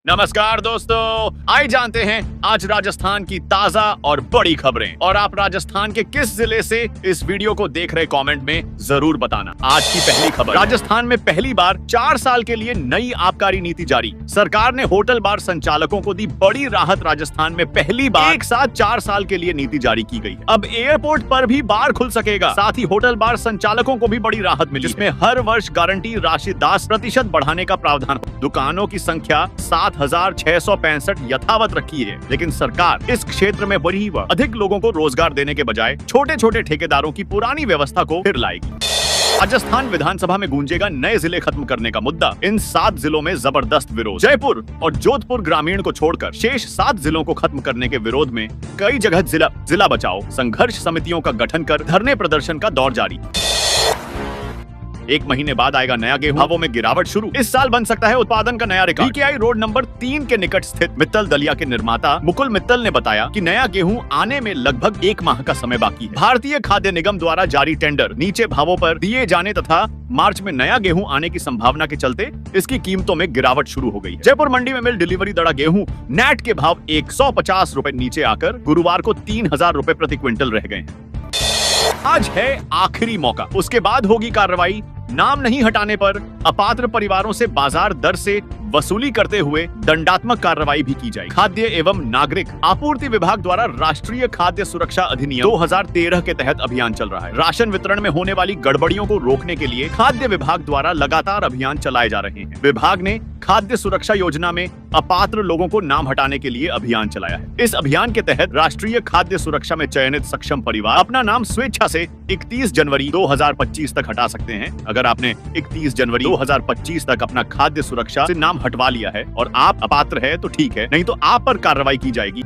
नमस्कार दोस्तों, आइए जानते हैं आज राजस्थान की ताजा और बड़ी खबरें। और आप राजस्थान के किस जिले से इस वीडियो को देख रहे कमेंट में जरूर बताना। आज की पहली खबर, राजस्थान में पहली बार 4 साल के लिए नई आबकारी नीति जारी। सरकार ने होटल बार संचालकों को दी बड़ी राहत। राजस्थान में पहली बार एक साथ 4 साल के लिए नीति जारी की गई। अब एयरपोर्ट पर भी बार खुल सकेगा। साथ ही होटल बार संचालकों को भी बड़ी राहत मिली, जिसमें हर वर्ष गारंटी राशि 10% बढ़ाने का प्रावधान। दुकानों की संख्या 7,665 यथावत रखी है, लेकिन सरकार इस क्षेत्र में बड़ी व अधिक लोगों को रोजगार देने के बजाय छोटे छोटे ठेकेदारों की पुरानी व्यवस्था को फिर लाएगी। राजस्थान विधानसभा में गूंजेगा नए जिले खत्म करने का मुद्दा। इन 7 जिलों में जबरदस्त विरोध। जयपुर और जोधपुर ग्रामीण को छोड़कर शेष 7 जिलों को खत्म करने के विरोध में कई जगह जिला बचाओ संघर्ष समितियों का गठन कर धरने प्रदर्शन का दौर जारी। 1 महीने बाद आएगा नया गेहूं, भावों में गिरावट शुरू। इस साल बन सकता है उत्पादन का नया रिकॉर्ड। बीकेआई रोड नंबर 3 के निकट स्थित मित्तल दलिया के निर्माता मुकुल मित्तल ने बताया कि नया गेहूं आने में लगभग 1 माह का समय बाकी है। भारतीय खाद्य निगम द्वारा जारी टेंडर नीचे भावों पर दिए जाने तथा मार्च में नया गेहूं आने की संभावना के चलते इसकी कीमतों में गिरावट शुरू हो गई है। जयपुर मंडी में मिल डिलीवरी दड़ा गेहूं नेट के भाव 150 रुपए नीचे आकर गुरुवार को 3,000 रुपए प्रति क्विंटल रह गए हैं। आज है आखिरी मौका, उसके बाद होगी कार्रवाई। नाम नहीं हटाने पर अपात्र परिवारों से बाजार दर से वसूली करते हुए दंडात्मक कार्रवाई भी की जाएगी। खाद्य एवं नागरिक आपूर्ति विभाग द्वारा राष्ट्रीय खाद्य सुरक्षा अधिनियम 2013 के तहत अभियान चल रहा है। राशन वितरण में होने वाली गड़बड़ियों को रोकने के लिए खाद्य विभाग द्वारा लगातार अभियान चलाए जा रहे हैं। विभाग ने खाद्य सुरक्षा योजना में अपात्र लोगों को नाम हटाने के लिए अभियान चलाया है। इस अभियान के तहत राष्ट्रीय खाद्य सुरक्षा में चयनित सक्षम परिवार अपना नाम स्वेच्छा से 31 जनवरी 2025 तक हटा सकते हैं। अगर आपने 31 जनवरी 2025 तक अपना खाद्य सुरक्षा से नाम हटवा लिया है और आप अपात्र है तो ठीक है, नहीं तो आप पर कार्रवाई की जाएगी।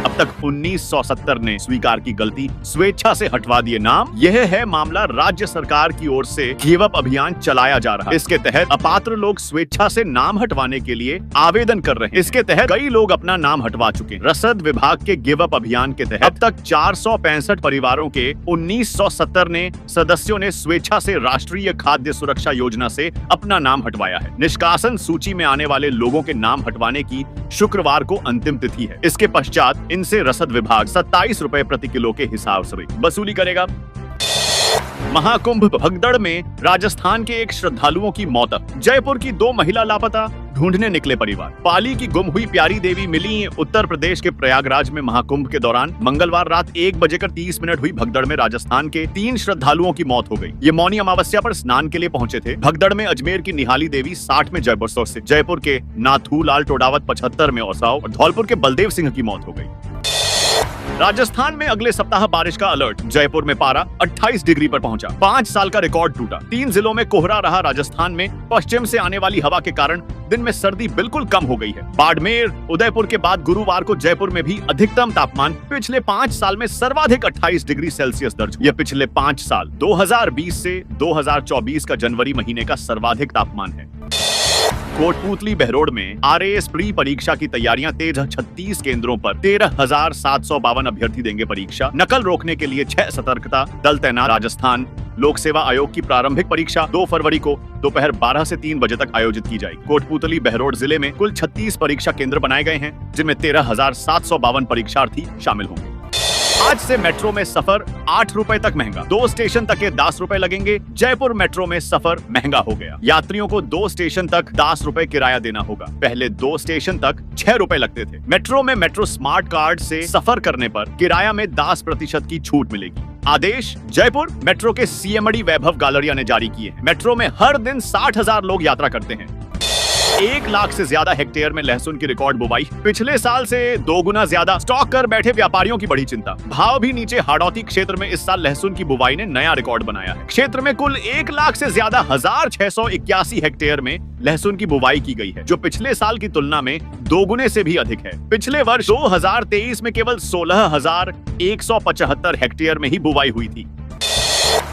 अब तक 1970 ने स्वीकार की गलती, स्वेच्छा से हटवा दिए नाम। यह है मामला। राज्य सरकार की ओर से गिव अप अभियान चलाया जा रहा है। इसके तहत अपात्र लोग स्वेच्छा से नाम हटवाने के लिए आवेदन कर रहे हैं। इसके तहत कई लोग अपना नाम हटवा चुके हैं। रसद विभाग के गिव अप अभियान के तहत अब तक 465 परिवारों के 1970 ने सदस्यों ने स्वेच्छा से राष्ट्रीय खाद्य सुरक्षा योजना से अपना नाम हटवाया है। निष्कासन सूची में आने वाले लोगों के नाम हटवाने की शुक्रवार को अंतिम तिथि है। इसके पश्चात इनसे रसद विभाग 27 रुपए प्रति किलो के हिसाब से वसूली करेगा। महाकुंभ भगदड़ में राजस्थान के एक श्रद्धालुओं की मौत। जयपुर की 2 महिला लापता, ढूंढने निकले परिवार। पाली की गुम हुई प्यारी देवी मिली। उत्तर प्रदेश के प्रयागराज में महाकुंभ के दौरान मंगलवार रात 1:30 हुई भगदड़ में राजस्थान के 3 श्रद्धालुओं की मौत हो गई। ये मौनी अमावस्या पर स्नान के लिए पहुंचे थे। भगदड़ में अजमेर की निहाली देवी 60 में जयपुर से, जयपुर के नाथूलाल टोडावत 75 में औसाव और धौलपुर के बलदेव सिंह की मौत हो गई। राजस्थान में अगले सप्ताह बारिश का अलर्ट। जयपुर में पारा 28 डिग्री पर पहुंचा। 5 साल का रिकॉर्ड टूटा। 3 जिलों में कोहरा रहा। राजस्थान में पश्चिम से आने वाली हवा के कारण दिन में सर्दी बिल्कुल कम हो गई है। बाड़मेर, उदयपुर के बाद गुरुवार को जयपुर में भी अधिकतम तापमान पिछले 5 साल में सर्वाधिक 28 डिग्री सेल्सियस दर्ज। यह पिछले 5 साल 2020 से 2024 का जनवरी महीने का सर्वाधिक तापमान है। कोटपूतली बहरोड में आरएएस प्री परीक्षा की तैयारियां तेज। 36 केंद्रों पर 13,752 अभ्यर्थी देंगे परीक्षा। नकल रोकने के लिए 6 सतर्कता दल तैनात। राजस्थान लोक सेवा आयोग की प्रारंभिक परीक्षा 2 फरवरी को दोपहर 12 से 3 बजे तक आयोजित की जाएगी। कोटपूतली बहरोड जिले में कुल 36 परीक्षा केंद्र बनाए गए हैं, जिनमें 13,752 परीक्षार्थी शामिल होंगे। आज से मेट्रो में सफर 8 रुपए तक महंगा। 2 स्टेशन तक के 10 रुपए लगेंगे। जयपुर मेट्रो में सफर महंगा हो गया। यात्रियों को 2 स्टेशन तक 10 रुपए किराया देना होगा। पहले 2 स्टेशन तक 6 रुपए लगते थे। मेट्रो में मेट्रो स्मार्ट कार्ड से सफर करने पर किराया में 10% की छूट मिलेगी। आदेश जयपुर मेट्रो के सीएमडी वैभव गालरिया ने जारी किए हैं। मेट्रो में हर दिन 60,000 लोग यात्रा करते हैं। 1 लाख से ज्यादा हेक्टेयर में लहसुन की रिकॉर्ड बुवाई। पिछले साल से 2 गुना ज्यादा। स्टॉक कर बैठे व्यापारियों की बड़ी चिंता। भाव भी नीचे। हाड़ौती क्षेत्र में इस साल लहसुन की बुवाई ने नया रिकॉर्ड बनाया है। क्षेत्र में कुल 1 लाख से ज्यादा 1,681 हेक्टेयर में लहसुन की बुवाई की गई है, जो पिछले साल की तुलना में 2 गुने से भी अधिक है। पिछले वर्ष 2023 में केवल 16,175 हेक्टेयर में ही बुवाई हुई थी।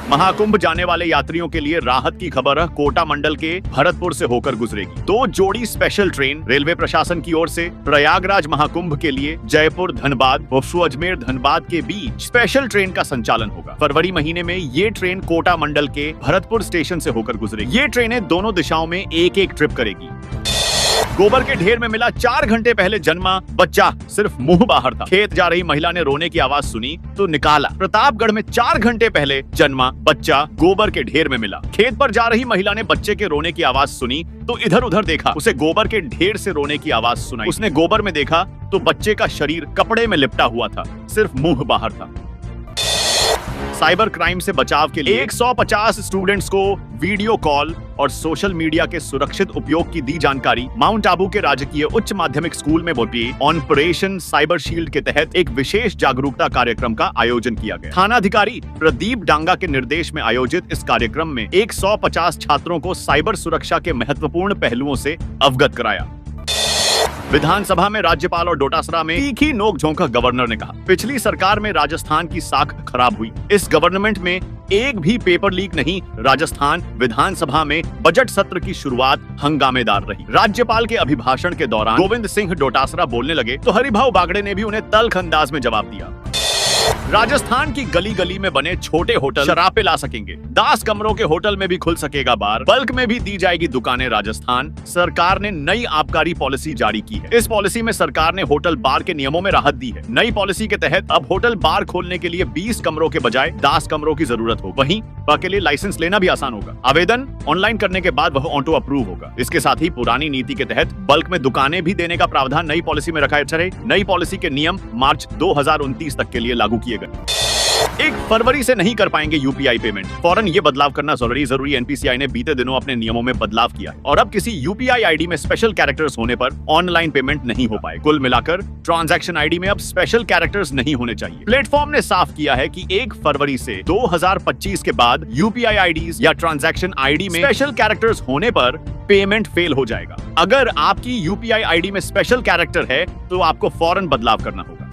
महाकुंभ जाने वाले यात्रियों के लिए राहत की खबर है। कोटा मंडल के भरतपुर से होकर गुजरेगी 2 जोड़ी स्पेशल ट्रेन। रेलवे प्रशासन की ओर से प्रयागराज महाकुंभ के लिए जयपुर धनबाद और अजमेर धनबाद के बीच स्पेशल ट्रेन का संचालन होगा। फरवरी महीने में ये ट्रेन कोटा मंडल के भरतपुर स्टेशन से होकर गुजरेगी। ये ट्रेनें दोनों दिशाओं में एक-एक ट्रिप करेगी। गोबर के ढेर में मिला 4 घंटे पहले जन्मा बच्चा, सिर्फ मुंह बाहर था। खेत जा रही महिला ने रोने की आवाज सुनी तो निकाला। प्रतापगढ़ में 4 घंटे पहले जन्मा बच्चा गोबर के ढेर में मिला। खेत पर जा रही महिला ने बच्चे के रोने की आवाज सुनी तो इधर उधर देखा, उसे गोबर के ढेर से रोने की आवाज सुनाई। उसने गोबर में देखा तो बच्चे का शरीर कपड़े में लिपटा हुआ था, सिर्फ मुंह बाहर था। साइबर क्राइम से बचाव के लिए 150 स्टूडेंट्स को वीडियो कॉल और सोशल मीडिया के सुरक्षित उपयोग की दी जानकारी। माउंट आबू के राजकीय उच्च माध्यमिक स्कूल में बोली ऑपरेशन साइबर शील्ड के तहत एक विशेष जागरूकता कार्यक्रम का आयोजन किया गया। थानाधिकारी प्रदीप डांगा के निर्देश में आयोजित इस कार्यक्रम में 150 छात्रों को साइबर सुरक्षा के महत्वपूर्ण पहलुओं से अवगत कराया। विधानसभा में राज्यपाल और डोटासरा में तीखी नोकझोंक, गवर्नर ने कहा पिछली सरकार में राजस्थान की साख खराब हुई, इस गवर्नमेंट में एक भी पेपर लीक नहीं। राजस्थान विधानसभा में बजट सत्र की शुरुआत हंगामेदार रही। राज्यपाल के अभिभाषण के दौरान गोविंद सिंह डोटासरा बोलने लगे तो हरिभाऊ बागड़े ने भी उन्हें तल्ख अंदाज में जवाब दिया। राजस्थान की गली गली में बने छोटे होटल शराब पिला सकेंगे। 10 कमरों के होटल में भी खुल सकेगा बार। बल्क में भी दी जाएगी दुकानें। राजस्थान सरकार ने नई आबकारी पॉलिसी जारी की है। इस पॉलिसी में सरकार ने होटल बार के नियमों में राहत दी है। नई पॉलिसी के तहत अब होटल बार खोलने के लिए 20 कमरों के बजाय 10 कमरों की जरूरत होगी। वहीं के लिए लाइसेंस लेना भी आसान होगा। आवेदन ऑनलाइन करने के बाद वह ऑटो अप्रूव होगा। इसके साथ ही पुरानी नीति के तहत बल्क में दुकानें भी देने का प्रावधान नई पॉलिसी में रखा है। नई पॉलिसी के नियम मार्च 2029 तक के लिए लागू किए गए। 1 फरवरी से नहीं कर पाएंगे यूपीआई पेमेंट। फौरन ये बदलाव करना जरूरी। एनपीसीआई ने बीते दिनों अपने नियमों में बदलाव किया है और अब किसी यूपीआई आईडी में स्पेशल कैरेक्टर्स होने पर ऑनलाइन पेमेंट नहीं हो पाए। कुल मिलाकर ट्रांजैक्शन आईडी में अब स्पेशल कैरेक्टर्स नहीं होने चाहिए। प्लेटफॉर्म ने साफ किया है कि 1 फरवरी से 2025 के बाद यूपीआई आईडीज या ट्रांजैक्शन आईडी में स्पेशल कैरेक्टर्स होने पर पेमेंट फेल हो जाएगा। अगर आपकी यूपीआई आईडी में स्पेशल कैरेक्टर है तो आपको फौरन बदलाव करना होगा।